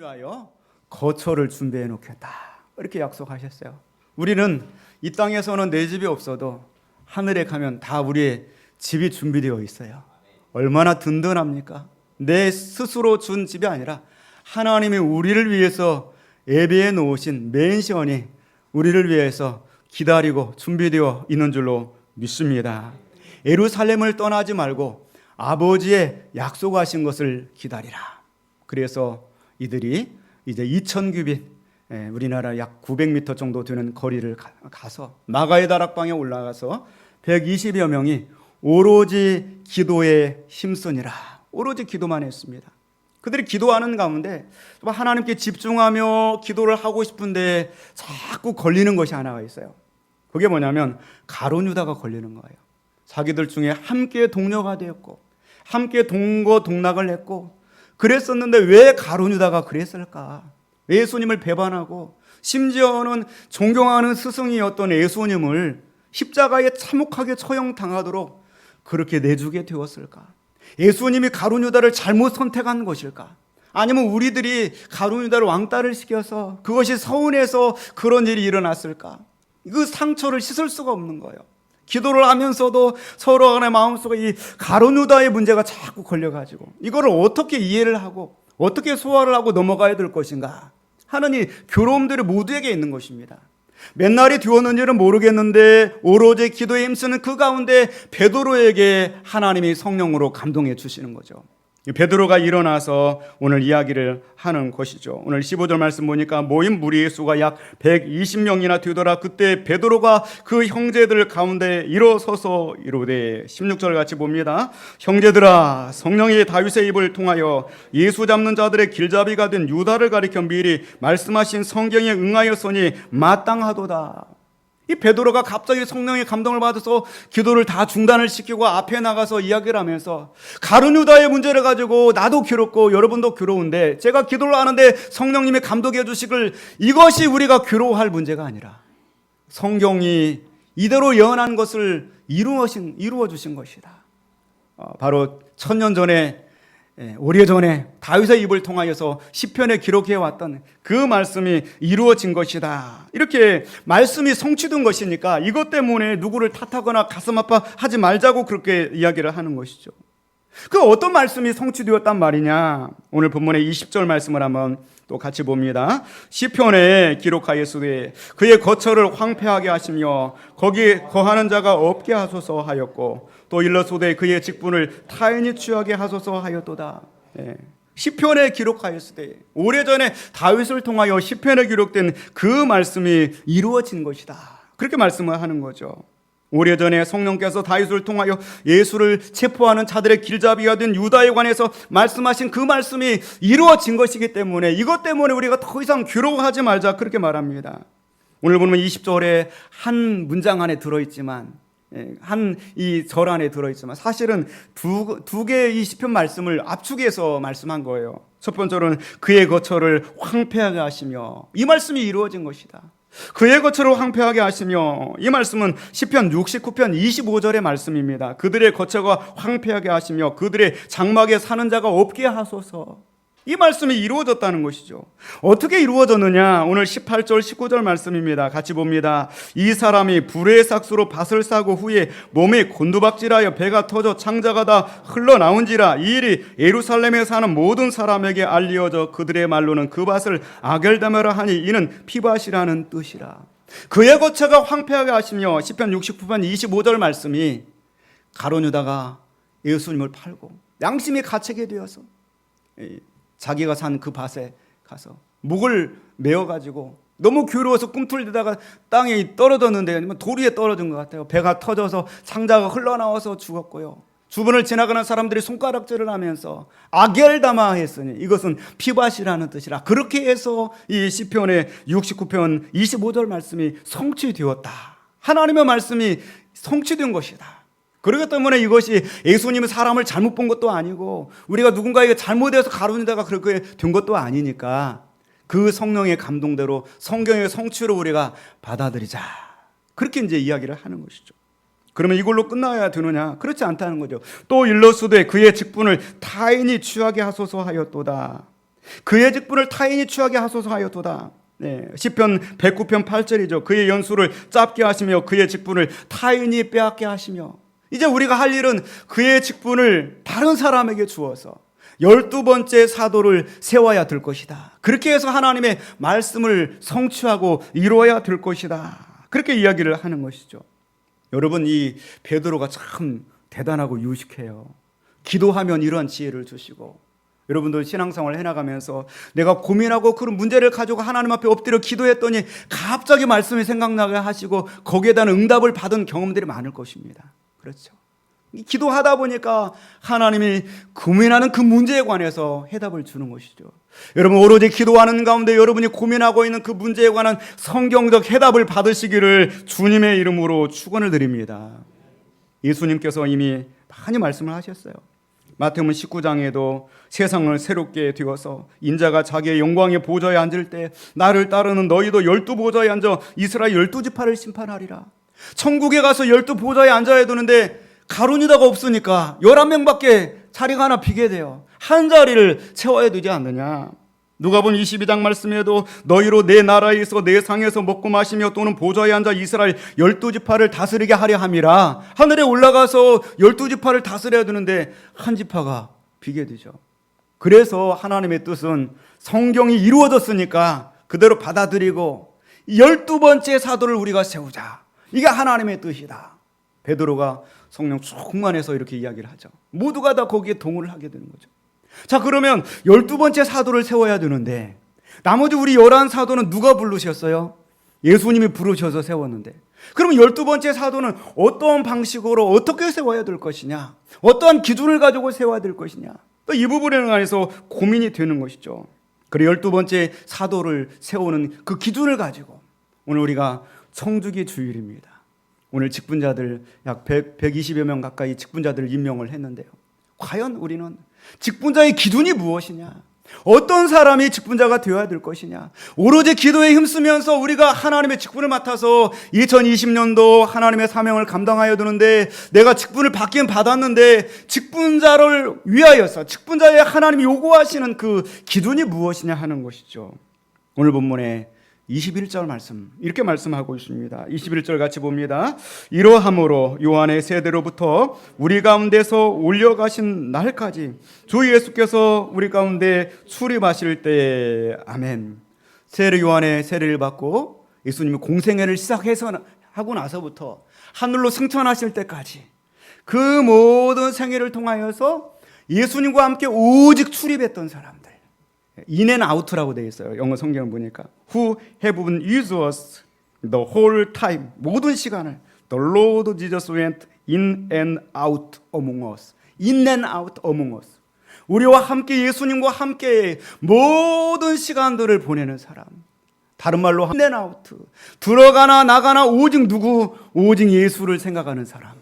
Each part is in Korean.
위하여 거처를 준비해 놓겠다, 이렇게 약속하셨어요. 우리는 이 땅에서는 내 집이 없어도 하늘에 가면 다 우리의 집이 준비되어 있어요. 얼마나 든든합니까? 내 스스로 준 집이 아니라 하나님이 우리를 위해서 예배해 놓으신 맨션이 우리를 위해서 기다리고 준비되어 있는 줄로 믿습니다. 예루살렘을 떠나지 말고 아버지의 약속하신 것을 기다리라. 그래서 이들이 이제 2000규빗, 우리나라 약 900m 정도 되는 거리를 가서 마가의 다락방에 올라가서 120여 명이 오로지 기도에 힘쓰니라. 오로지 기도만 했습니다. 그들이 기도하는 가운데 하나님께 집중하며 기도를 하고 싶은데 자꾸 걸리는 것이 하나가 있어요. 그게 뭐냐면 가룟 유다가 걸리는 거예요. 자기들 중에 함께 동료가 되었고 함께 동거동락을 했고 그랬었는데 왜 가룟 유다가 그랬을까? 예수님을 배반하고 심지어는 존경하는 스승이었던 예수님을 십자가에 참혹하게 처형당하도록 그렇게 내주게 되었을까? 예수님이 가룟 유다를 잘못 선택한 것일까? 아니면 우리들이 가룟 유다를 왕따를 시켜서 그것이 서운해서 그런 일이 일어났을까? 그 상처를 씻을 수가 없는 거예요. 기도를 하면서도 서로 간의 마음속에 이 가룟 유다의 문제가 자꾸 걸려가지고 이거를 어떻게 이해를 하고 어떻게 소화를 하고 넘어가야 될 것인가 하는 이 괴로움들이 모두에게 있는 것입니다. 몇 날이 되었는지는 모르겠는데 오로지 기도에 힘쓰는 그 가운데 베드로에게 하나님이 성령으로 감동해 주시는 거죠. 베드로가 일어나서 오늘 이야기를 하는 것이죠. 오늘 15절 말씀 보니까 모인 무리의 수가 약 120명이나 되더라. 그때 베드로가 그 형제들 가운데 일어서서 이르되 16절 같이 봅니다. 형제들아, 성령이 다윗의 입을 통하여 예수 잡는 자들의 길잡이가 된 유다를 가리켜 미리 말씀하신 성경에 응하였으니 마땅하도다. 이 베드로가 갑자기 성령의 감동을 받아서 기도를 다 중단을 시키고 앞에 나가서 이야기를 하면서 가룟 유다의 문제를 가지고 나도 괴롭고 여러분도 괴로운데 제가 기도를 하는데 성령님이 감독해 주시길, 이것이 우리가 괴로워할 문제가 아니라 성경이 이대로 예언한 것을 이루어 주신 것이다. 바로 1000년 전에 오래전에 다윗의 입을 통하여서 시편에 기록해 왔던 그 말씀이 이루어진 것이다. 이렇게 말씀이 성취된 것이니까 이것 때문에 누구를 탓하거나 가슴 아파하지 말자고 그렇게 이야기를 하는 것이죠. 그 어떤 말씀이 성취되었단 말이냐? 오늘 본문의 20절 말씀을 한번 또 같이 봅니다. 시편에 기록하였으되 그의 거처를 황폐하게 하시며 거기에 거하는 자가 없게 하소서 하였고 또 일러소되 그의 직분을 타인이 취하게 하소서 하였도다. 시편에 기록하였으되 오래전에 다윗을 통하여 시편에 기록된 그 말씀이 이루어진 것이다. 그렇게 말씀을 하는 거죠. 오래전에 성령께서 다윗을 통하여 예수를 체포하는 자들의 길잡이가 된 유다에 관해서 말씀하신 그 말씀이 이루어진 것이기 때문에 이것 때문에 우리가 더 이상 괴로워하지 말자, 그렇게 말합니다. 오늘 보면 20절에 한 문장 안에 들어있지만 한 이 절 안에 들어있지만 사실은 두 개의 이 시편 말씀을 압축해서 말씀한 거예요. 첫 번째로는 그의 거처를 황폐하게 하시며, 이 말씀이 이루어진 것이다. 그의 거처를 황폐하게 하시며, 이 말씀은 시편 69편 25절의 말씀입니다. 그들의 거처가 황폐하게 하시며 그들의 장막에 사는 자가 없게 하소서. 이 말씀이 이루어졌다는 것이죠. 어떻게 이루어졌느냐? 오늘 18절 19절 말씀입니다. 같이 봅니다. 이 사람이 불의 삭수로 밭을 싸고 후에 몸이 곤두박질하여 배가 터져 창자가 다 흘러나온지라. 이 일이 예루살렘에 사는 모든 사람에게 알리어져 그들의 말로는 그 밭을 아겔다메라 하니 이는 피밭이라는 뜻이라. 그의 거처가 황폐하게 하시며, 시편 69편 25절 말씀이 가룟 유다가 예수님을 팔고 양심이 가책이 되어서 자기가 산 그 밭에 가서 목을 메어가지고 너무 괴로워서 꿈틀대다가 땅에 떨어졌는데 아니면 돌 위에 떨어진 것 같아요. 배가 터져서 창자가 흘러나와서 죽었고요. 주변을 지나가는 사람들이 손가락질을 하면서 아겔다마 했으니 이것은 피밭이라는 뜻이라. 그렇게 해서 이 시편의 69편 25절 말씀이 성취되었다. 하나님의 말씀이 성취된 것이다. 그렇기 때문에 이것이 예수님이 사람을 잘못 본 것도 아니고 우리가 누군가에게 잘못해서 가룟 유다가 그렇게 된 것도 아니니까 그 성령의 감동대로 성경의 성취로 우리가 받아들이자, 그렇게 이제 이야기를 하는 것이죠. 그러면 이걸로 끝나야 되느냐? 그렇지 않다는 거죠. 또 일러스되 그의 직분을 타인이 취하게 하소서 하였도다. 그의 직분을 타인이 취하게 하소서 하였도다. 네, 시편 109편 8절이죠. 그의 연수를 짧게 하시며 그의 직분을 타인이 빼앗게 하시며, 이제 우리가 할 일은 그의 직분을 다른 사람에게 주어서 12번째 사도를 세워야 될 것이다. 그렇게 해서 하나님의 말씀을 성취하고 이루어야 될 것이다. 그렇게 이야기를 하는 것이죠. 여러분, 이 베드로가 참 대단하고 유식해요. 기도하면 이러한 지혜를 주시고, 여러분들 신앙생활을 해나가면서 내가 고민하고 그런 문제를 가지고 하나님 앞에 엎드려 기도했더니 갑자기 말씀이 생각나게 하시고 거기에 대한 응답을 받은 경험들이 많을 것입니다. 그렇죠. 기도하다 보니까 하나님이 고민하는 그 문제에 관해서 해답을 주는 것이죠. 여러분, 오로지 기도하는 가운데 여러분이 고민하고 있는 그 문제에 관한 성경적 해답을 받으시기를 주님의 이름으로 축원을 드립니다. 예수님께서 이미 많이 말씀을 하셨어요. 마태복음 19장에도 세상을 새롭게 되어서 인자가 자기의 영광의 보좌에 앉을 때 나를 따르는 너희도 12보좌에 앉아 이스라엘 12지파를 심판하리라. 천국에 가서 12보좌에 앉아야 되는데 가룟유다가 없으니까 11명밖에 자리가 하나 비게 돼요. 한 자리를 채워야 되지 않느냐. 누가복음 22장 말씀에도 너희로 내 나라에서 내 상에서 먹고 마시며 또는 보좌에 앉아 이스라엘 12지파를 다스리게 하려 함이라. 하늘에 올라가서 12지파를 다스려야 되는데 한 지파가 비게 되죠. 그래서 하나님의 뜻은 성경이 이루어졌으니까 그대로 받아들이고 12번째 사도를 우리가 세우자. 이게 하나님의 뜻이다. 베드로가 성령 충만해서 이렇게 이야기를 하죠. 모두가 다 거기에 동의를 하게 되는 거죠. 자, 그러면 12번째 사도를 세워야 되는데 나머지 우리 11사도는 누가 부르셨어요? 예수님이 부르셔서 세웠는데, 그러면 12번째 사도는 어떤 방식으로 어떻게 세워야 될 것이냐, 어떠한 기준을 가지고 세워야 될 것이냐, 또 이 부분에 관해서 고민이 되는 것이죠. 그래 12번째 사도를 세우는 그 기준을 가지고 오늘 우리가 청주기 주일입니다. 오늘 직분자들 약 120여 명 가까이 직분자들을 임명을 했는데요. 과연 우리는 직분자의 기준이 무엇이냐? 어떤 사람이 직분자가 되어야 될 것이냐? 오로지 기도에 힘쓰면서 우리가 하나님의 직분을 맡아서 2020년도 하나님의 사명을 감당하여야 되는데 내가 직분을 받긴 받았는데 직분자를 위하여서 직분자의 하나님이 요구하시는 그 기준이 무엇이냐 하는 것이죠. 오늘 본문에 21절 말씀 이렇게 말씀하고 있습니다. 21절 같이 봅니다. 이러함으로 요한의 세대로부터 우리 가운데서 올려가신 날까지 주 예수께서 우리 가운데 출입하실 때 아멘. 세례 요한의 세례를 받고 예수님이 공생애를 시작해서 하고 나서부터 하늘로 승천하실 때까지 그 모든 생애를 통하여서 예수님과 함께 오직 출입했던 사람들, in and out라고 되어 있어요. 영어 성경을 보니까 who have been with us the whole time, 모든 시간을 the Lord Jesus went in and out among us, in and out among us. 우리와 함께 예수님과 함께 모든 시간들을 보내는 사람, 다른 말로 in and out, 들어가나 나가나 오직 누구? 오직 예수를 생각하는 사람.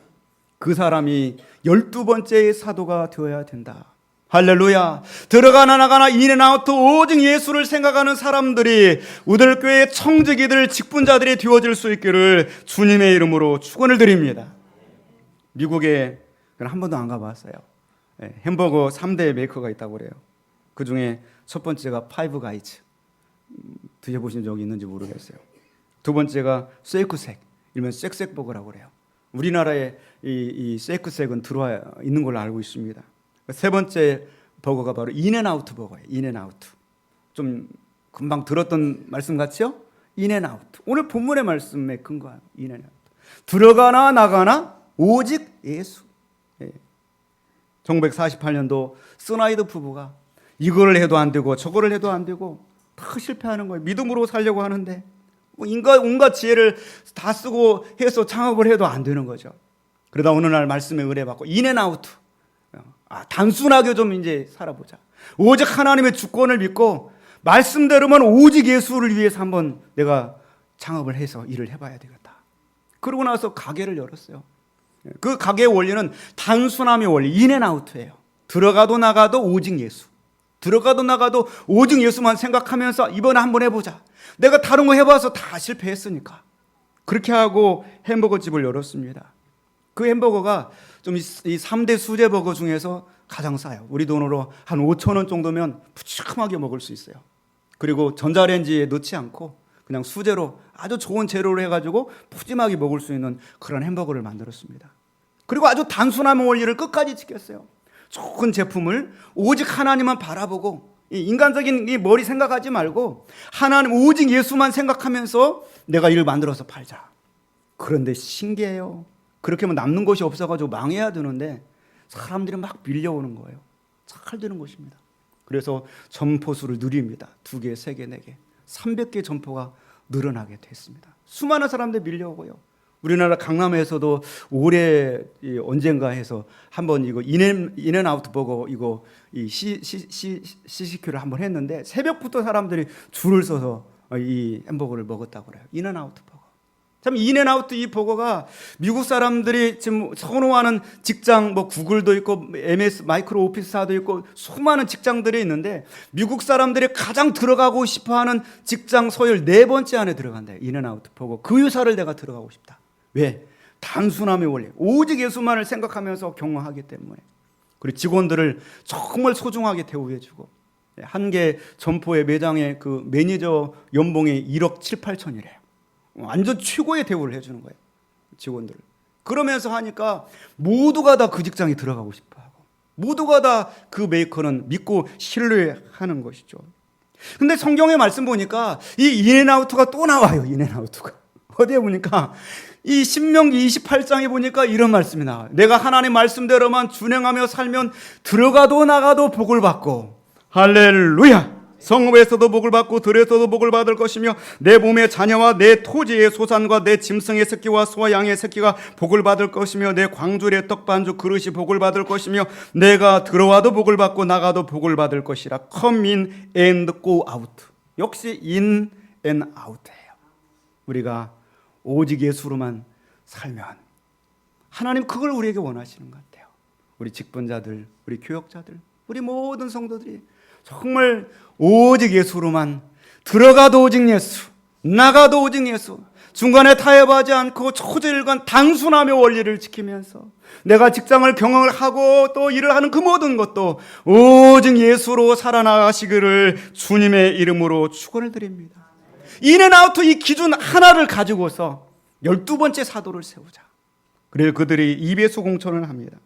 그 사람이 12번째 사도가 되어야 된다. 할렐루야. 들어가나 나가나 인앤아웃 오직 예수를 생각하는 사람들이 우들교회 청지기들 직분자들이 되어질 수 있기를 주님의 이름으로 축원을 드립니다. 미국에 한 번도 안 가봤어요. 햄버거 3대 메이커가 있다고 그래요. 그 중에 첫 번째가 파이브 가이즈, 드셔보신 적이 있는지 모르겠어요. 두 번째가 쉐이크색, 일명 쌕쌕버거라고 그래요. 우리나라에 이 쉐이크색은 들어와 있는 걸로 알고 있습니다. 세 번째 버거가 바로 인앤아웃 버거예요. 인앤아웃. 좀 금방 들었던 말씀 같죠? 인앤아웃. 오늘 본문의 말씀에 근거해요. 인앤아웃. 들어가나 나가나 오직 예수. 1948년도 스나이더 부부가 이거를 해도 안 되고 저거를 해도 안 되고 다 실패하는 거예요. 믿음으로 살려고 하는데 온갖 지혜를 다 쓰고 해서 창업을 해도 안 되는 거죠. 그러다 어느 날 말씀에 의뢰받고 인앤아웃. 단순하게 좀 이제 살아보자. 오직 하나님의 주권을 믿고 말씀대로만 오직 예수를 위해서 한번 내가 창업을 해서 일을 해봐야 되겠다. 그러고 나서 가게를 열었어요. 그 가게의 원리는 단순함의 원리, 인앤아웃이에요. 들어가도 나가도 오직 예수. 들어가도 나가도 오직 예수만 생각하면서 이번에 한번 해보자. 내가 다른 거 해봐서 다 실패했으니까. 그렇게 하고 햄버거 집을 열었습니다. 그 햄버거가 좀 이 3대 수제버거 중에서 가장 싸요. 우리 돈으로 한 5천 원 정도면 푸짐하게 먹을 수 있어요. 그리고 전자레인지에 넣지 않고 그냥 수제로 아주 좋은 재료로 해가지고 푸짐하게 먹을 수 있는 그런 햄버거를 만들었습니다. 그리고 아주 단순한 원리를 끝까지 지켰어요. 좋은 제품을 오직 하나님만 바라보고 인간적인 이 머리 생각하지 말고 하나님 오직 예수만 생각하면서 내가 이를 만들어서 팔자. 그런데 신기해요. 그렇게 하면 남는 것이 없어가지고 망해야 되는데 사람들이 막 밀려오는 거예요. 잘 되는 것입니다. 그래서 점포수를 늘립니다. 2개, 3개, 4개 300개 점포가 늘어나게 됐습니다. 수많은 사람들이 밀려오고요. 우리나라 강남에서도 올해 언젠가 해서 한번 이거 인앤아웃 버거 이거 이 CCQ를 한번 했는데 새벽부터 사람들이 줄을 서서 이 햄버거를 먹었다고 그래요. 인앤아웃 버거. 참 인앤아웃 이 버거가 미국 사람들이 지금 선호하는 직장 뭐 구글도 있고 MS 마이크로 오피스사도 있고 수많은 직장들이 있는데 미국 사람들이 가장 들어가고 싶어하는 직장 서열 4번째 안에 들어간대요. 인앤아웃 버거. 그 회사를 내가 들어가고 싶다. 왜? 단순함의 원리. 오직 예수만을 생각하면서 경영하기 때문에. 그리고 직원들을 정말 소중하게 대우해주고 한 개 점포의 매장의 그 매니저 연봉이 1억 7, 8천이래요. 완전 최고의 대우를 해주는 거예요. 직원들을. 그러면서 하니까 모두가 다 그 직장에 들어가고 싶어하고 모두가 다 그 메이커는 믿고 신뢰하는 것이죠. 근데 성경의 말씀 보니까 이 인앤아웃가 또 나와요. 인앤아웃가. 어디에 보니까 이 신명기 28장에 보니까 이런 말씀이 나와요. 내가 하나님 말씀대로만 준행하며 살면 들어가도 나가도 복을 받고 할렐루야! 성읍에서도 복을 받고 들에서도 복을 받을 것이며 내 몸의 자녀와 내 토지의 소산과 내 짐승의 새끼와 소와 양의 새끼가 복을 받을 것이며 내 광줄의 떡반죽 그릇이 복을 받을 것이며 내가 들어와도 복을 받고 나가도 복을 받을 것이라. Come in and go out. 역시 in and out예요. 우리가 오직 예수로만 살면 하나님 그걸 우리에게 원하시는 것 같아요. 우리 직분자들, 우리 교역자들, 우리 모든 성도들이 정말 오직 예수로만 들어가도 오직 예수, 나가도 오직 예수, 중간에 타협하지 않고 초절간 단순함의 원리를 지키면서 내가 직장을 경영을 하고 또 일을 하는 그 모든 것도 오직 예수로 살아나가시기를 주님의 이름으로 축원을 드립니다. 인앤아웃 이 기준 하나를 가지고서 12번째 사도를 세우자. 그래서 그들이 입에서 공천을 합니다.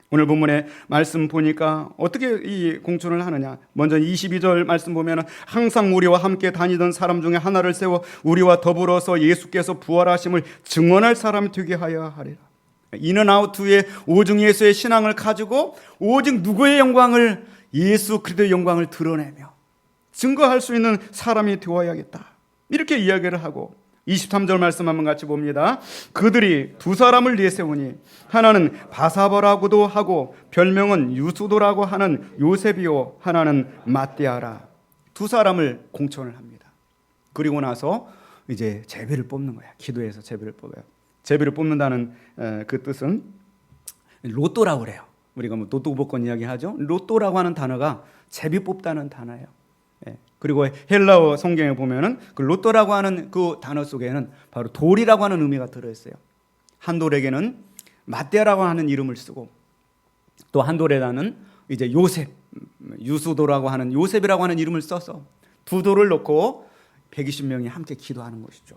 오늘 본문의 말씀 보니까 어떻게 이 공천을 하느냐. 먼저 22절 말씀 보면 항상 우리와 함께 다니던 사람 중에 하나를 세워 우리와 더불어서 예수께서 부활하심을 증언할 사람이 되게 하여 하리라. 인앤아웃의 오직 예수의 신앙을 가지고 오직 누구의 영광을, 예수 그리스도의 영광을 드러내며 증거할 수 있는 사람이 되어야겠다. 이렇게 이야기를 하고 23절 말씀 한번 같이 봅니다. 그들이 2사람을 내세우니 하나는 바사바라고도 하고 별명은 유수도라고 하는 요셉이요 하나는 마띠아라. 2사람을 공천을 합니다. 그리고 나서 이제 제비를 뽑는 거야. 기도해서 제비를 뽑아요. 제비를 뽑는다는 그 뜻은 로또라고 그래요. 우리가 뭐 로또 복권 이야기 하죠. 로또라고 하는 단어가 제비 뽑다는 단어예요. 그리고 헬라어 성경에 보면은 그 로또라고 하는 그 단어 속에는 바로 돌이라고 하는 의미가 들어있어요. 한 돌에게는 마떼라고 하는 이름을 쓰고 또 한 돌에는 이제 요셉, 유수도라고 하는 요셉이라고 하는 이름을 써서 2돌을 놓고 120명이 함께 기도하는 것이죠.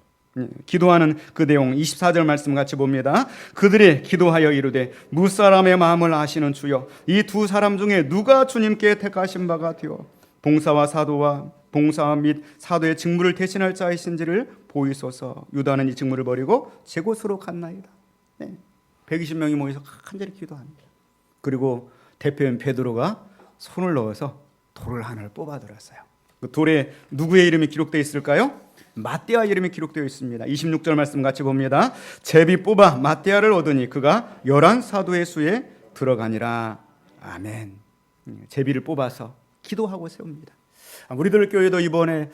기도하는 그 내용 24절 말씀 같이 봅니다. 그들이 기도하여 이르되 무사람의 마음을 아시는 주여 이 2사람 중에 누가 주님께 택하신 바가 되어 봉사와 및 사도의 직무를 대신할 자이신지를 보이소서. 유다는 이 직무를 버리고 제 곳으로 갔나이다. 120명이 모여서 간절히 기도합니다. 그리고 대표인 베드로가 손을 넣어서 돌을 하나를 뽑아들었어요. 그 돌에 누구의 이름이 기록되어 있을까요? 마띠아 이름이 기록되어 있습니다. 26절 말씀 같이 봅니다. 제비 뽑아 마띠아를 얻으니 그가 11사도의 수에 들어가니라. 아멘. 제비를 뽑아서 기도하고 세웁니다. 우리들 교회도 이번에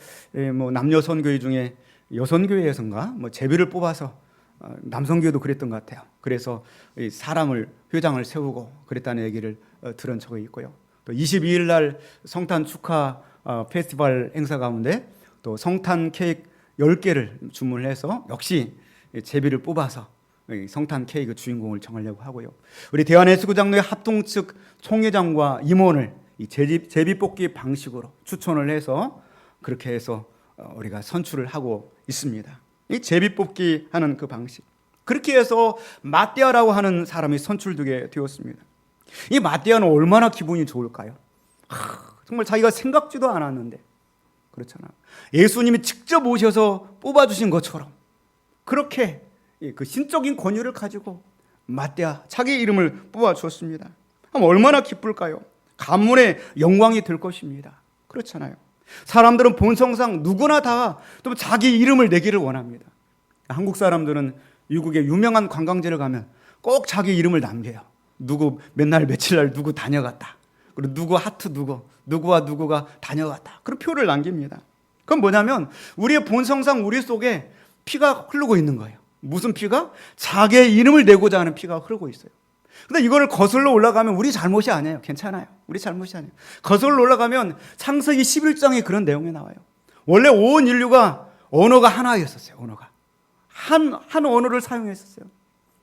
뭐 남녀 선교회 중에 여선교회에선가 뭐 제비를 뽑아서 남성교회도 그랬던 것 같아요. 그래서 사람을 회장을 세우고 그랬다는 얘기를 들은 적이 있고요. 또 22일 날 성탄 축하 페스티벌 행사 가운데 또 성탄 케이크 10개를 주문을 해서 역시 제비를 뽑아서 성탄 케이크 주인공을 정하려고 하고요. 우리 대한예수구장로회 합동 측 총회장과 임원을 이 제비뽑기 방식으로 추천을 해서 그렇게 해서 우리가 선출을 하고 있습니다. 이 제비뽑기 하는 그 방식. 그렇게 해서 마띠아라고 하는 사람이 선출되게 되었습니다. 이 마띠아는 얼마나 기분이 좋을까요? 정말 자기가 생각지도 않았는데, 그렇잖아. 예수님이 직접 오셔서 뽑아주신 것처럼 그렇게 그 신적인 권유를 가지고 마띠아 자기 이름을 뽑아주었습니다. 얼마나 기쁠까요? 가문의 영광이 될 것입니다. 그렇잖아요. 사람들은 본성상 누구나 다 또 자기 이름을 내기를 원합니다. 한국 사람들은 미국의 유명한 관광지를 가면 꼭 자기 이름을 남겨요. 누구 맨날 며칠 날 누구 다녀갔다. 그리고 누구 하트 누구와 누구가 다녀갔다. 그런 표를 남깁니다. 그건 뭐냐면 우리의 본성상 우리 속에 피가 흐르고 있는 거예요. 무슨 피가? 자기의 이름을 내고자 하는 피가 흐르고 있어요. 근데 이거를 거슬러 올라가면 우리 잘못이 아니에요. 괜찮아요. 우리 잘못이 아니에요. 거슬러 올라가면 창세기 11장에 그런 내용이 나와요. 원래 온 인류가 언어가 하나였었어요. 언어가. 한 언어를 사용했었어요.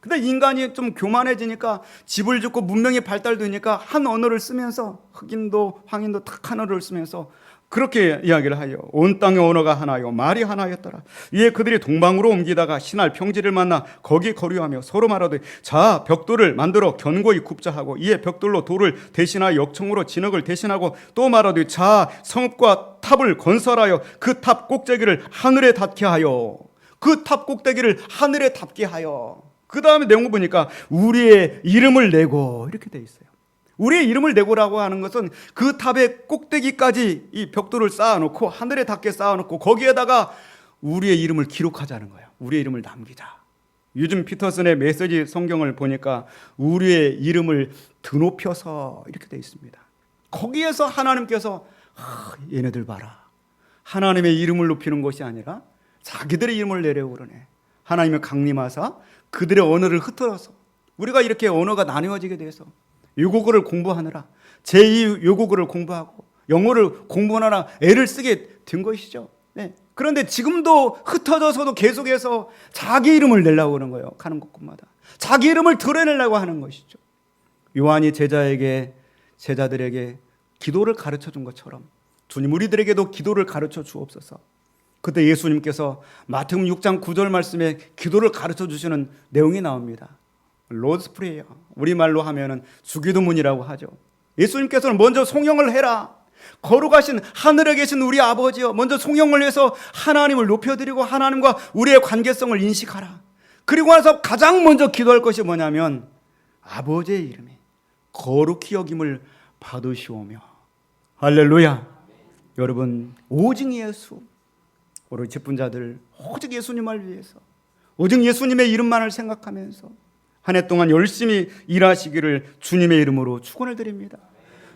근데 인간이 좀 교만해지니까 집을 짓고 문명이 발달되니까 한 언어를 쓰면서 흑인도 황인도 딱 한 언어를 쓰면서 그렇게 이야기를 하여 온 땅의 언어가 하나요 말이 하나였더라. 이에 그들이 동방으로 옮기다가 신할 평지를 만나 거기 거류하며 서로 말하되 자 벽돌을 만들어 견고히 굽자 하고 이에 벽돌로 돌을 대신하여 역청으로 진흙을 대신하고 또 말하되 자 성읍과 탑을 건설하여 그 탑 꼭대기를 하늘에 닿게 하여 그 탑 꼭대기를 하늘에 닿게 하여 그 다음에 내용을 보니까 우리의 이름을 내고 이렇게 돼 있어요. 우리의 이름을 내고라고 하는 것은 그 탑의 꼭대기까지 이 벽돌을 쌓아놓고 하늘에 닿게 쌓아놓고 거기에다가 우리의 이름을 기록하자는 거예요. 우리의 이름을 남기자. 요즘 피터슨의 메시지 성경을 보니까 우리의 이름을 드높여서 이렇게 돼 있습니다. 거기에서 하나님께서 얘네들 봐라. 하나님의 이름을 높이는 것이 아니라 자기들의 이름을 내려고 그러네. 하나님의 강림하사 그들의 언어를 흩어서 우리가 이렇게 언어가 나뉘어지게 돼서 외국어를 공부하느라 제2 외국어를 공부하고 영어를 공부하느라 애를 쓰게 된 것이죠. 네. 그런데 지금도 흩어져서도 계속해서 자기 이름을 내려고 하는 거예요. 가는 곳마다 자기 이름을 드러내려고 하는 것이죠. 요한이 제자들에게 기도를 가르쳐 준 것처럼 주님 우리들에게도 기도를 가르쳐 주옵소서. 그때 예수님께서 마태복음 6장 9절 말씀에 기도를 가르쳐 주시는 내용이 나옵니다. 로드스 프레이어, 우리말로 하면은 주기도문이라고 하죠. 예수님께서는 먼저 송영을 해라. 거룩하신 하늘에 계신 우리 아버지여, 먼저 송영을 해서 하나님을 높여드리고 하나님과 우리의 관계성을 인식하라. 그리고 나서 가장 먼저 기도할 것이 뭐냐면 아버지의 이름에 거룩히 여김을 받으시오며. 할렐루야. 여러분, 오직 예수, 우리 직분자들 오직 예수님을 위해서, 오직 예수님의 이름만을 생각하면서 한 해 동안 열심히 일하시기를 주님의 이름으로 축원을 드립니다.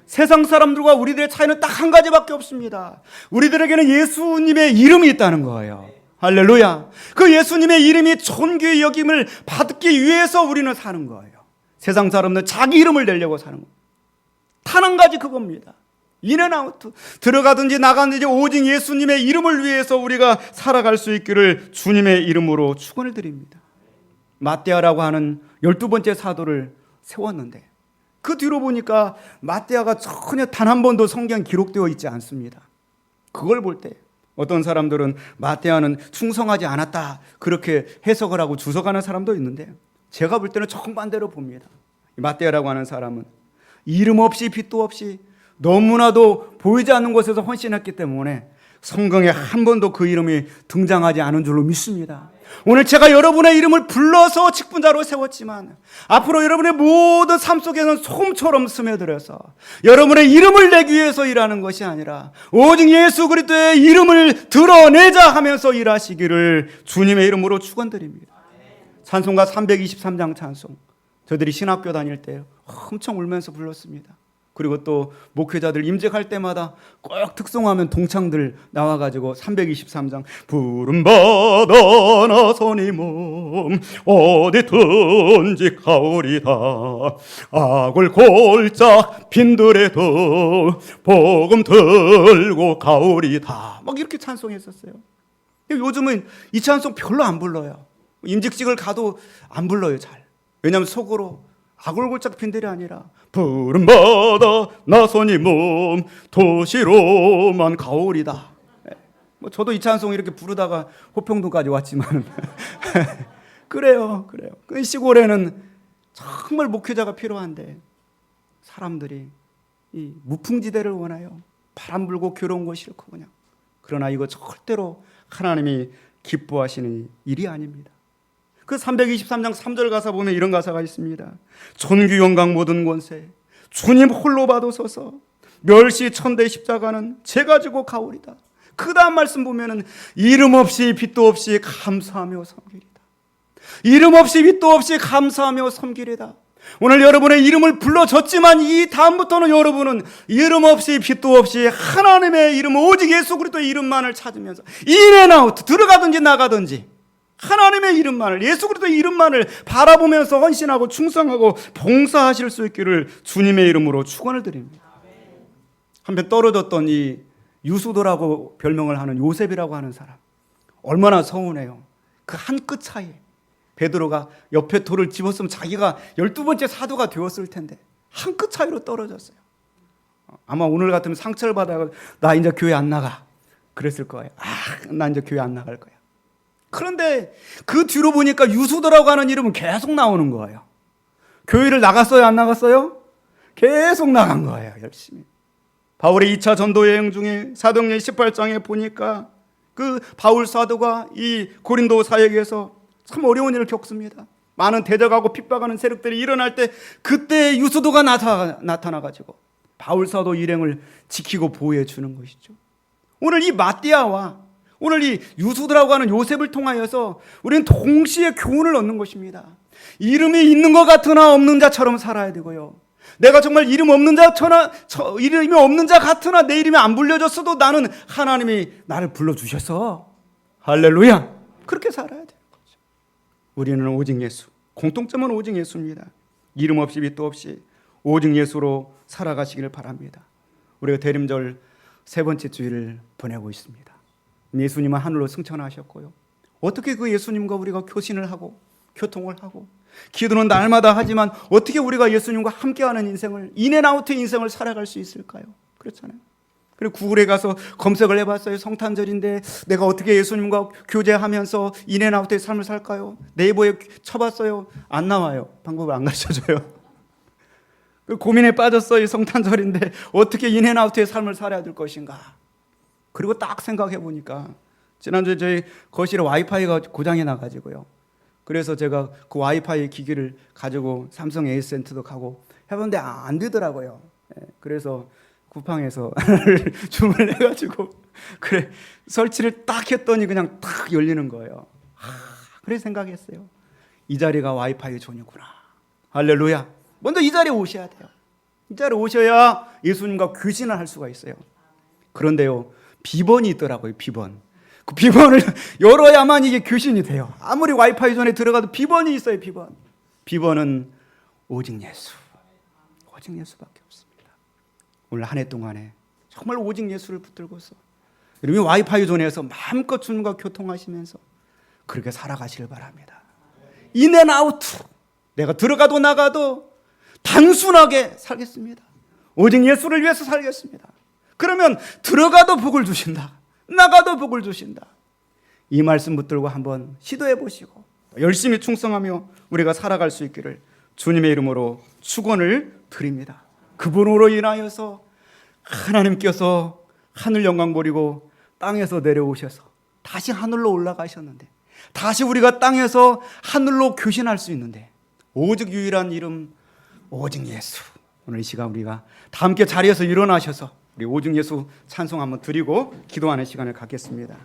세상 사람들과 우리들의 차이는 딱 한 가지밖에 없습니다. 우리들에게는 예수님의 이름이 있다는 거예요. 할렐루야. 그 예수님의 이름이 존귀의 여김을 받기 위해서 우리는 사는 거예요. 세상 사람들은 자기 이름을 내려고 사는 거예요. 단 한 가지 그겁니다. 인앤아웃, 들어가든지 나가든지 오직 예수님의 이름을 위해서 우리가 살아갈 수 있기를 주님의 이름으로 축원을 드립니다. 마띠아라고 하는 12번째 사도를 세웠는데 그 뒤로 보니까 마띠아가 전혀 단 한 번도 성경에 기록되어 있지 않습니다. 그걸 볼 때 어떤 사람들은 마띠아는 충성하지 않았다 그렇게 해석을 하고 주석하는 사람도 있는데 제가 볼 때는 정반대로 봅니다. 마띠아라고 하는 사람은 이름 없이 빛도 없이 너무나도 보이지 않는 곳에서 헌신했기 때문에 성경에 한 번도 그 이름이 등장하지 않은 줄로 믿습니다. 오늘 제가 여러분의 이름을 불러서 직분자로 세웠지만 앞으로 여러분의 모든 삶 속에는 소금처럼 스며들어서 여러분의 이름을 내기 위해서 일하는 것이 아니라 오직 예수 그리스도의 이름을 드러내자 하면서 일하시기를 주님의 이름으로 축원드립니다. 찬송가 323장 찬송 저희들이 신학교 다닐 때 엄청 울면서 불렀습니다. 그리고 또 목회자들 임직할 때마다 꼭 특송하면 동창들 나와가지고 323장 부름받아 나서니 몸 어디든지 가오리다 악을 골짝 빈들에도 복음 들고 가오리다 막 이렇게 찬송했었어요. 요즘은 이 찬송 별로 안 불러요. 임직직을 가도 안 불러요, 잘. 왜냐하면 속으로 아골골짝 핀들이 아니라 푸른 바다 나선이 몸 도시로만 가오리다. 뭐 저도 이 찬송 이렇게 부르다가 호평동까지 왔지만 그래요. 그 시골에는 정말 목회자가 필요한데 사람들이 이 무풍지대를 원해요. 바람 불고 괴로운 거 싫고 그냥. 그러나 이거 절대로 하나님이 기뻐하시는 일이 아닙니다. 그 323장 3절 가사 보면 이런 가사가 있습니다. 존귀 영광 모든 권세 주님 홀로 받으소서 멸시 천대 십자가는 제가 지고 가오리다. 그 다음 말씀 보면은 이름 없이 빛도 없이 감사하며 섬기리다. 이름 없이 빛도 없이 감사하며 섬기리다. 오늘 여러분의 이름을 불러줬지만 이 다음부터는 여러분은 이름 없이 빛도 없이 하나님의 이름 오직 예수 그리스도의 이름만을 찾으면서 인앤아웃 들어가든지 나가든지 하나님의 이름만을 예수 그리스도의 이름만을 바라보면서 헌신하고 충성하고 봉사하실 수 있기를 주님의 이름으로 축원을 드립니다. 한편 떨어졌던 이 유수도라고 별명을 하는 요셉이라고 하는 사람 얼마나 서운해요. 그 한 끗 차이에 베드로가 옆에 돌을 집었으면 자기가 12번째 사도가 되었을 텐데 한 끗 차이로 떨어졌어요. 아마 오늘 같으면 상처를 받아가 나 이제 교회 안 나가 그랬을 거예요. 나 이제 교회 안 나갈 거야. 그런데 그 뒤로 보니까 유수도라고 하는 이름은 계속 나오는 거예요. 교회를 나갔어요? 안 나갔어요? 계속 나간 거예요. 열심히. 바울의 2차 전도 여행 중에 사도행전 18장에 보니까 그 바울 사도가 이 고린도 사역에서 참 어려운 일을 겪습니다. 많은 대적하고 핍박하는 세력들이 일어날 때 그때 유수도가 나타나가지고 바울 사도 일행을 지키고 보호해 주는 것이죠. 오늘 이 마띠아와 오늘 이 유수도라고 하는 요셉을 통하여서 우리는 동시에 교훈을 얻는 것입니다. 이름이 있는 것 같으나 없는 자처럼 살아야 되고요. 내가 정말 이름이 없는 자 같으나 내 이름이 안 불려졌어도 나는 하나님이 나를 불러주셔서 할렐루야 그렇게 살아야 돼요. 우리는 오직 예수, 공통점은 오직 예수입니다. 이름 없이 빛도 없이 오직 예수로 살아가시기를 바랍니다. 우리가 대림절 세 번째 주일을 보내고 있습니다. 예수님은 하늘로 승천하셨고요. 어떻게 그 예수님과 우리가 교신을 하고 교통을 하고 기도는 날마다 하지만 어떻게 우리가 예수님과 함께하는 인생을 인앤아웃의 인생을 살아갈 수 있을까요? 그렇잖아요. 그리고 구글에 가서 검색을 해봤어요. 성탄절인데 내가 어떻게 예수님과 교제하면서 인앤아웃의 삶을 살까요? 네이버에 쳐봤어요. 안 나와요. 방법을 안 가르쳐줘요. 고민에 빠졌어요. 성탄절인데 어떻게 인앤아웃의 삶을 살아야 될 것인가. 그리고 딱 생각해 보니까 지난주에 저희 거실에 와이파이가 고장이 나가지고요. 그래서 제가 그 와이파이 기기를 가지고 삼성 에이센터도 가고 해봤는데 안 되더라고요. 그래서 쿠팡에서 주문을 해가지고 그래 설치를 딱 했더니 그냥 딱 열리는 거예요. 그래 생각했어요. 이 자리가 와이파이 존이구나. 할렐루야. 먼저 이 자리에 오셔야 돼요. 이 자리에 오셔야 예수님과 교신을 할 수가 있어요. 그런데요 비번이 있더라고요. 비번. 그 비번을 열어야만 이게 교신이 돼요. 아무리 와이파이 존에 들어가도 비번이 있어요. 비번은 오직 예수. 오직 예수밖에 없습니다. 오늘 한 해 동안에 정말 오직 예수를 붙들고서 여러분이 와이파이 존에서 마음껏 주님과 교통하시면서 그렇게 살아가시길 바랍니다. 인앤아웃 내가 들어가도 나가도 단순하게 살겠습니다. 오직 예수를 위해서 살겠습니다. 그러면 들어가도 복을 주신다. 나가도 복을 주신다. 이 말씀 붙들고 한번 시도해 보시고 열심히 충성하며 우리가 살아갈 수 있기를 주님의 이름으로 축원을 드립니다. 그분으로 인하여서 하나님께서 하늘 영광 버리고 땅에서 내려오셔서 다시 하늘로 올라가셨는데 다시 우리가 땅에서 하늘로 교신할 수 있는데 오직 유일한 이름 오직 예수. 오늘 이 시간 우리가 다 함께 자리에서 일어나셔서 우리 오직 예수 찬송 한번 드리고 기도하는 시간을 갖겠습니다.